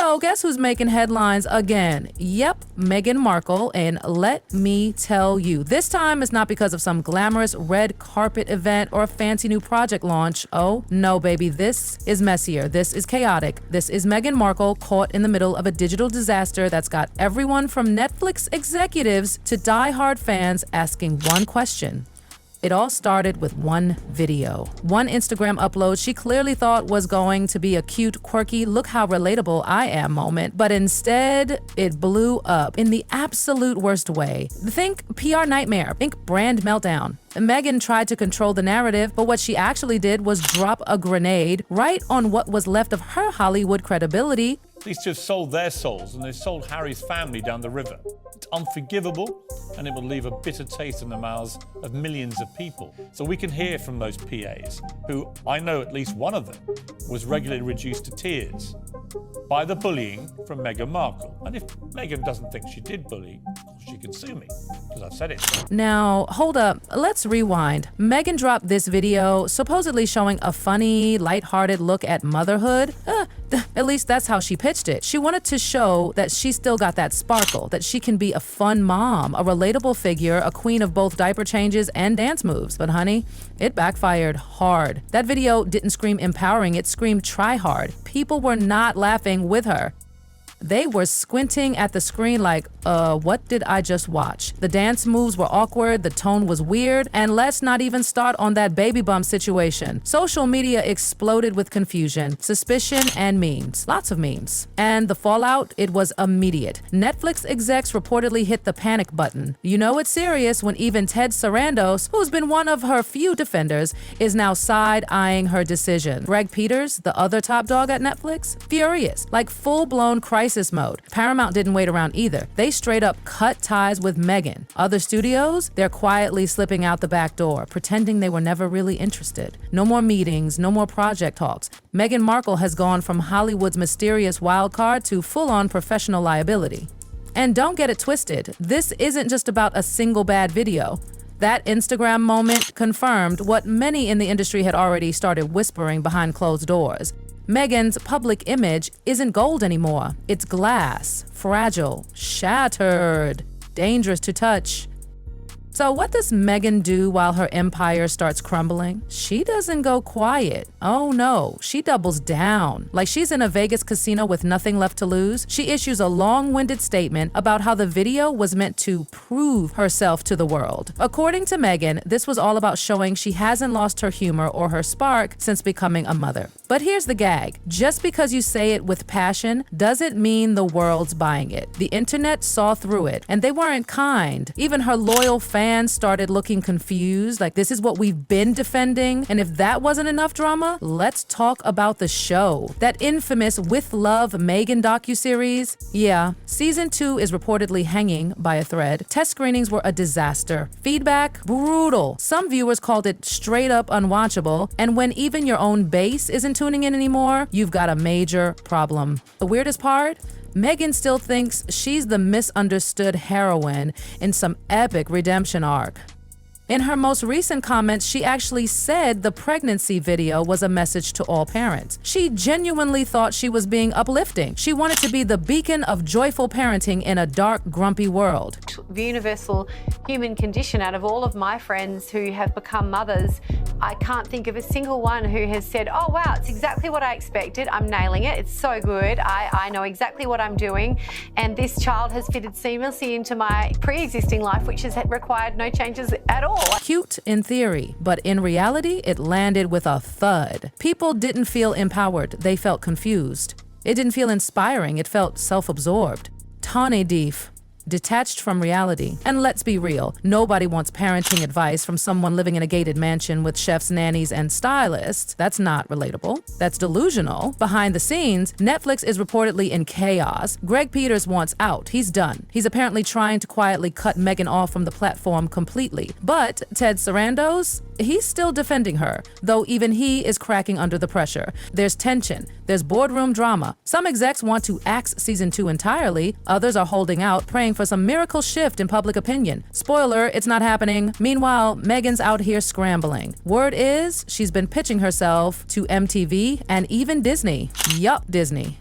So guess who's making headlines again? Yep, Meghan Markle, and let me tell you, this time it's not because of some glamorous red carpet event or a fancy new project launch. Oh, no, baby, this is messier. This is chaotic. This is Meghan Markle caught in the middle of a digital disaster that's got everyone from Netflix executives to die-hard fans asking one question. It all started with one video. One Instagram upload she clearly thought was going to be a cute, quirky, look how relatable I am moment, but instead, it blew up in the absolute worst way. Think PR nightmare, think brand meltdown. Meghan tried to control the narrative, but what she actually did was drop a grenade right on what was left of her Hollywood credibility. These two have sold their souls, and they've sold Harry's family down the river. It's unforgivable, and it will leave a bitter taste in the mouths of millions of people. So we can hear from those PAs, who I know at least one of them was regularly reduced to tears by the bullying from Meghan Markle. And if Meghan doesn't think she did bully, of course she can sue me, because I've said it. Now, hold up, let's rewind. Meghan dropped this video supposedly showing a funny, lighthearted look at motherhood. At least that's how she pitched it. She wanted to show that she still got that sparkle, that she can be a fun mom, a relatable figure, a queen of both diaper changes and dance moves. But honey, it backfired hard. That video didn't scream empowering, it screamed try hard. People were not laughing with her. They were squinting at the screen like, what did I just watch? The dance moves were awkward, the tone was weird, and let's not even start on that baby bump situation. Social media exploded with confusion, suspicion, and memes. Lots of memes. And the fallout, it was immediate. Netflix execs reportedly hit the panic button. You know it's serious when even Ted Sarandos, who's been one of her few defenders, is now side-eyeing her decision. Greg Peters, the other top dog at Netflix, furious, like full-blown crisis mode. Paramount didn't wait around either. They straight up cut ties with Meghan. Other studios, they're quietly slipping out the back door, pretending they were never really interested. No more meetings, no more project talks. Meghan Markle has gone from Hollywood's mysterious wildcard to full-on professional liability. And don't get it twisted, this isn't just about a single bad video. That Instagram moment confirmed what many in the industry had already started whispering behind closed doors. Meghan's public image isn't gold anymore. It's glass, fragile, shattered, dangerous to touch. So what does Meghan do while her empire starts crumbling? She doesn't go quiet. Oh no, she doubles down. Like she's in a Vegas casino with nothing left to lose. She issues a long-winded statement about how the video was meant to prove herself to the world. According to Meghan, this was all about showing she hasn't lost her humor or her spark since becoming a mother. But here's the gag. Just because you say it with passion doesn't mean the world's buying it. The internet saw through it, and they weren't kind. Even her loyal fans started looking confused, like this is what we've been defending. And if that wasn't enough drama, let's talk about the show. That infamous With Love Meghan docuseries. Yeah, season 2 is reportedly hanging by a thread. Test screenings were a disaster. Feedback, brutal. Some viewers called it straight up unwatchable. And when even your own base isn't tuning in anymore, you've got a major problem. The weirdest part? Meghan still thinks she's the misunderstood heroine in some epic redemption arc. In her most recent comments, she actually said the pregnancy video was a message to all parents. She genuinely thought she was being uplifting. She wanted to be the beacon of joyful parenting in a dark, grumpy world. The universal human condition, out of all of my friends who have become mothers, I can't think of a single one who has said, oh wow, it's exactly what I expected. I'm nailing it. It's so good. I know exactly what I'm doing. And this child has fitted seamlessly into my pre-existing life, which has required no changes at all. Cute in theory, but in reality, it landed with a thud. People didn't feel empowered. They felt confused. It didn't feel inspiring. It felt self-absorbed. Tawny deef. Detached from reality. And let's be real, nobody wants parenting advice from someone living in a gated mansion with chefs, nannies, and stylists. That's not relatable. That's delusional. Behind the scenes, Netflix is reportedly in chaos. Greg Peters wants out. He's done. He's apparently trying to quietly cut Meghan off from the platform completely. But Ted Sarandos, he's still defending her, though even he is cracking under the pressure. There's tension. There's boardroom drama. Some execs want to axe season 2 entirely. Others are holding out, praying for some miracle shift in public opinion. Spoiler, it's not happening. Meanwhile, Meghan's out here scrambling. Word is, she's been pitching herself to MTV and even Disney. Yup, Disney.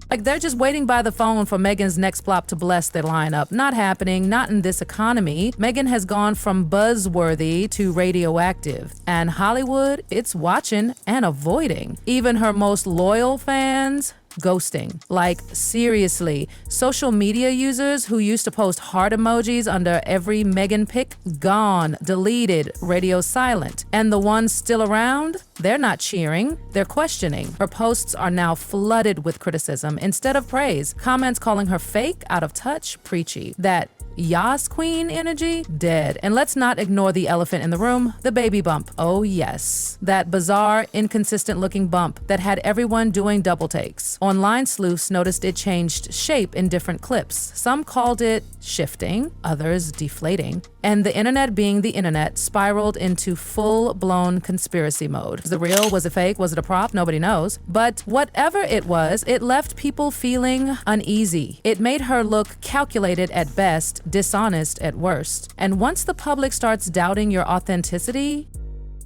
Like they're just waiting by the phone for Meghan's next flop to bless their lineup. Not happening, not in this economy. Meghan has gone from buzzworthy to radioactive. And Hollywood, it's watching and avoiding. Even her most loyal fans, ghosting. Like, seriously, social media users who used to post heart emojis under every Meghan pic, gone, deleted, radio silent. And the ones still around, they're not cheering, they're questioning. Her posts are now flooded with criticism instead of praise. Comments calling her fake, out of touch, preachy. That Yas Queen energy, dead. And let's not ignore the elephant in the room, the baby bump. Oh yes. That bizarre, inconsistent looking bump that had everyone doing double takes. Online sleuths noticed it changed shape in different clips. Some called it shifting, others deflating. And the internet, being the internet, spiraled into full-blown conspiracy mode. Was it real? Was it fake? Was it a prop? Nobody knows. But whatever it was, it left people feeling uneasy. It made her look calculated at best, dishonest at worst. And once the public starts doubting your authenticity,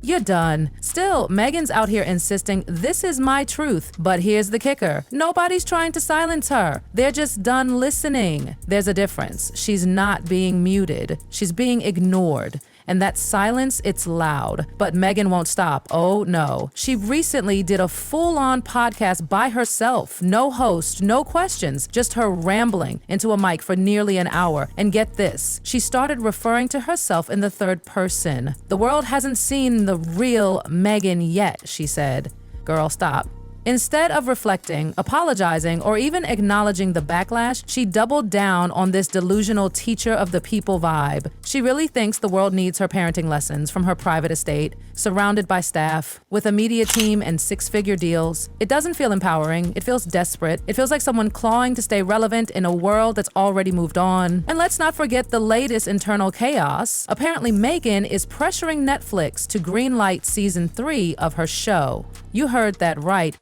you're done. Still, Meghan's out here insisting this is my truth. But here's the kicker. Nobody's trying to silence her. They're just done listening. There's a difference. She's not being muted. She's being ignored. And that silence, it's loud. But Meghan won't stop. Oh no. She recently did a full-on podcast by herself. No host, no questions, just her rambling into a mic for nearly an hour. And get this, she started referring to herself in the third person. The world hasn't seen the real Meghan yet, she said. Girl, stop. Instead of reflecting, apologizing, or even acknowledging the backlash, she doubled down on this delusional teacher of the people vibe. She really thinks the world needs her parenting lessons from her private estate, surrounded by staff, with a media team and six-figure deals. It doesn't feel empowering. It feels desperate. It feels like someone clawing to stay relevant in a world that's already moved on. And let's not forget the latest internal chaos. Apparently, Meghan is pressuring Netflix to greenlight season 3 of her show. You heard that right.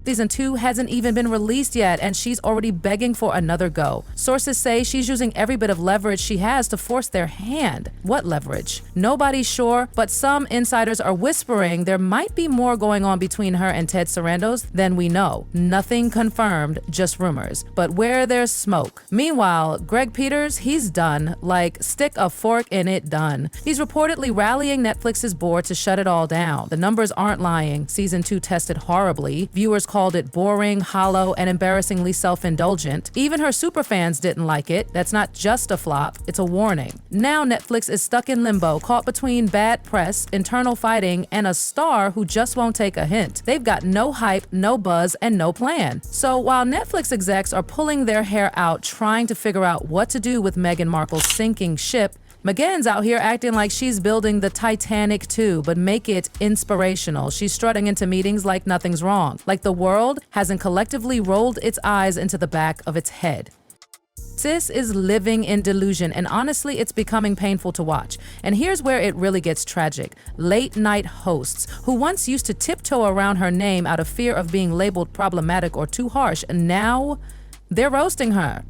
Season 2 hasn't even been released yet, and she's already begging for another go. Sources say she's using every bit of leverage she has to force their hand. What leverage? Nobody's sure, but some insiders are whispering there might be more going on between her and Ted Sarandos than we know. Nothing confirmed, just rumors. But where there's smoke. Meanwhile, Greg Peters, he's done. Like, stick a fork in it, done. He's reportedly rallying Netflix's board to shut it all down. The numbers aren't lying. Season 2 tested horribly. Viewers called it boring, hollow, and embarrassingly self-indulgent. Even her superfans didn't like it. That's not just a flop, it's a warning. Now Netflix is stuck in limbo, caught between bad press, internal fighting, and a star who just won't take a hint. They've got no hype, no buzz, and no plan. So while Netflix execs are pulling their hair out trying to figure out what to do with Meghan Markle's sinking ship, Meghan's out here acting like she's building the Titanic too, but make it inspirational. She's strutting into meetings like nothing's wrong, like the world hasn't collectively rolled its eyes into the back of its head. Sis is living in delusion, and honestly, it's becoming painful to watch. And here's where it really gets tragic. Late-night hosts, who once used to tiptoe around her name out of fear of being labeled problematic or too harsh, and now they're roasting her.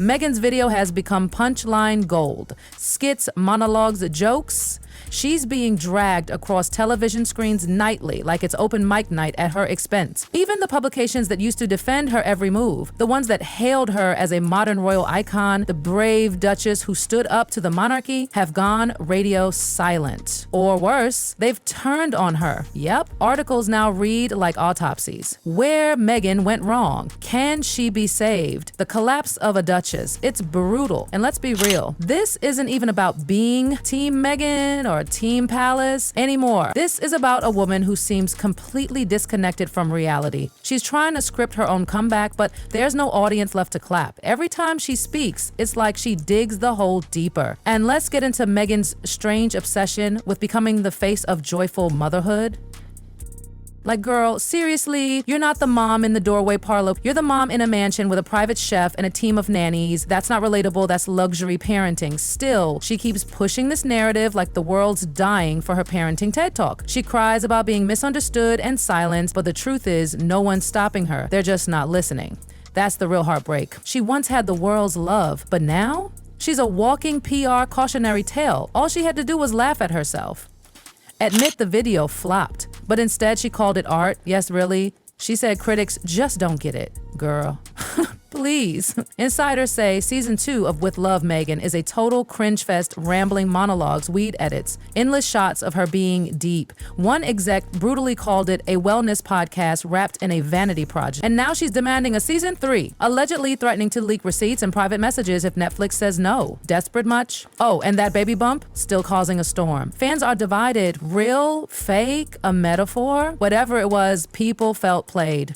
Meghan's video has become punchline gold. Skits, monologues, jokes. She's being dragged across television screens nightly like it's open mic night at her expense. Even the publications that used to defend her every move, the ones that hailed her as a modern royal icon, the brave duchess who stood up to the monarchy, have gone radio silent. Or worse, they've turned on her. Yep, articles now read like autopsies. Where Meghan went wrong. Can she be saved? The collapse of a duchess. It's brutal. And let's be real, this isn't even about being Team Meghan or Team Palace anymore. This is about a woman who seems completely disconnected from reality. She's trying to script her own comeback, but there's no audience left to clap. Every time she speaks, it's like she digs the hole deeper. And let's get into Meghan's strange obsession with becoming the face of joyful motherhood. Like, girl, seriously, you're not the mom in the doorway parlor. You're the mom in a mansion with a private chef and a team of nannies. That's not relatable, that's luxury parenting. Still, she keeps pushing this narrative like the world's dying for her parenting TED Talk. She cries about being misunderstood and silenced, but the truth is, no one's stopping her. They're just not listening. That's the real heartbreak. She once had the world's love, but now? She's a walking PR cautionary tale. All she had to do was laugh at herself. Admit the video flopped, but instead she called it art. Yes, really? She said critics just don't get it. Girl. please. Insiders say season 2 of With Love Meghan is a total cringe fest, rambling monologues, weed edits, endless shots of her being deep. One exec brutally called it a wellness podcast wrapped in a vanity project. And now she's demanding a season 3, allegedly threatening to leak receipts and private messages if Netflix says no. Desperate much? Oh, and that baby bump? Still causing a storm. Fans are divided. Real? Fake? A metaphor? Whatever it was, people felt played.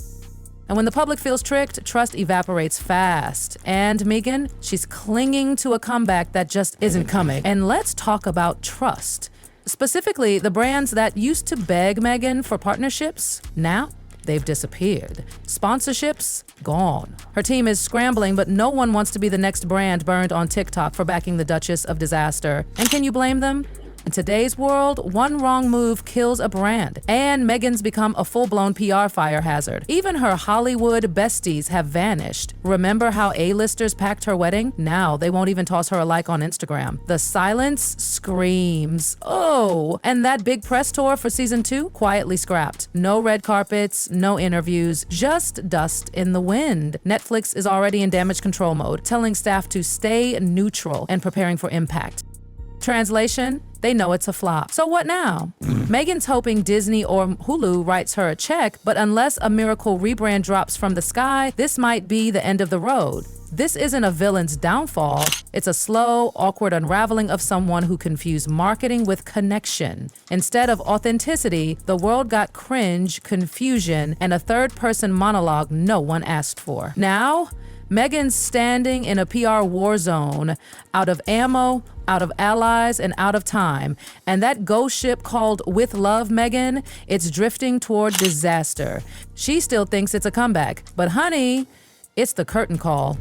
And when the public feels tricked, trust evaporates fast. And Meghan, she's clinging to a comeback that just isn't coming. And let's talk about trust. Specifically, the brands that used to beg Meghan for partnerships, now they've disappeared. Sponsorships, gone. Her team is scrambling, but no one wants to be the next brand burned on TikTok for backing the Duchess of Disaster. And can you blame them? In today's world, one wrong move kills a brand, and Meghan's become a full-blown PR fire hazard. Even her Hollywood besties have vanished. Remember how A-listers packed her wedding? Now they won't even toss her a like on Instagram. The silence screams. Oh, and that big press tour for season 2? Quietly scrapped. No red carpets, no interviews, just dust in the wind. Netflix is already in damage control mode, telling staff to stay neutral and preparing for impact. Translation, they know it's a flop. So what now? Meghan's hoping Disney or Hulu writes her a check, but unless a miracle rebrand drops from the sky, this might be the end of the road. This isn't a villain's downfall. It's a slow, awkward unraveling of someone who confused marketing with connection. Instead of authenticity, the world got cringe, confusion, and a third-person monologue no one asked for. Now, Meghan's standing in a PR war zone, out of ammo, out of allies, and out of time. And that ghost ship called With Love Meghan, it's drifting toward disaster. She still thinks it's a comeback. But honey, it's the curtain call.